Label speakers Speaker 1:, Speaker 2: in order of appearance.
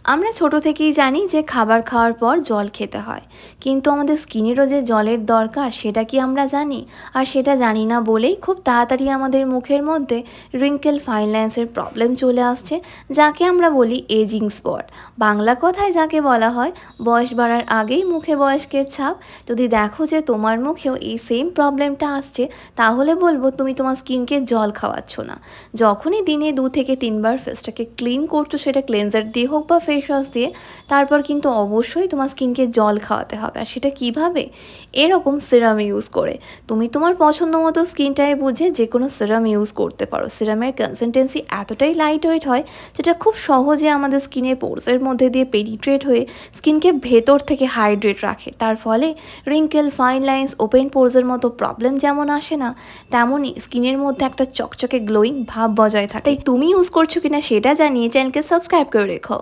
Speaker 1: আমরা ছোট থেকেই জানি যে খাবার খাওয়ার পর জল খেতে হয়, কিন্তু আমাদের স্কিনেরও যে জলের দরকার সেটা কি আমরা জানি? আর সেটা জানি না বলেই খুব তাড়াতাড়ি আমাদের মুখের মধ্যে রিঙ্কেল ফাইন লাইন্সের প্রবলেম চলে আসছে, যাকে আমরা বলি এজিং স্পট। বাংলা কথায় যাকে বলা হয় বয়স বাড়ার আগেই মুখে বয়স্কের ছাপ। যদি দেখো যে তোমার মুখেও এই সেম প্রবলেমটা আসছে, তাহলে বলবো তুমি তোমার স্কিনকে জল খাওয়াচ্ছ না। যখনই দিনে 2 থেকে 3 বার ফেসটাকে ক্লিন করছো, সেটা ক্লেনজার দিয়ে হোক বা ফেস ওয়াশ দিয়ে, তারপর কিন্তু অবশ্যই তোমার স্কিনকে জল খাওয়াতে হবে। আর সেটা কীভাবে? এরকম সিরাম ইউজ করে। তুমি তোমার পছন্দ মতো স্কিন টাইপ বুঝে যে কোনো সিরাম ইউজ করতে পারো। সিরামের কনসিস্টেন্সি এতটাই লাইট ওয়েট হয় যেটা খুব সহজে আমাদের স্কিনের পোরসের মধ্যে দিয়ে পেনিট্রেট হয়ে স্কিনকে ভেতর থেকে হাইড্রেট রাখে। তার ফলে রিঙ্কেল, ফাইন লাইন্স, ওপেন পোরসের মতো প্রবলেম যেমন আসে না, তেমনই স্কিনের মধ্যে একটা চকচকে গ্লোয়িং ভাব বজায় থাকে। তাই তুমি ইউজ করছো কিনা সেটা জানিয়ে চ্যানেলকে সাবস্ক্রাইব করে রেখো।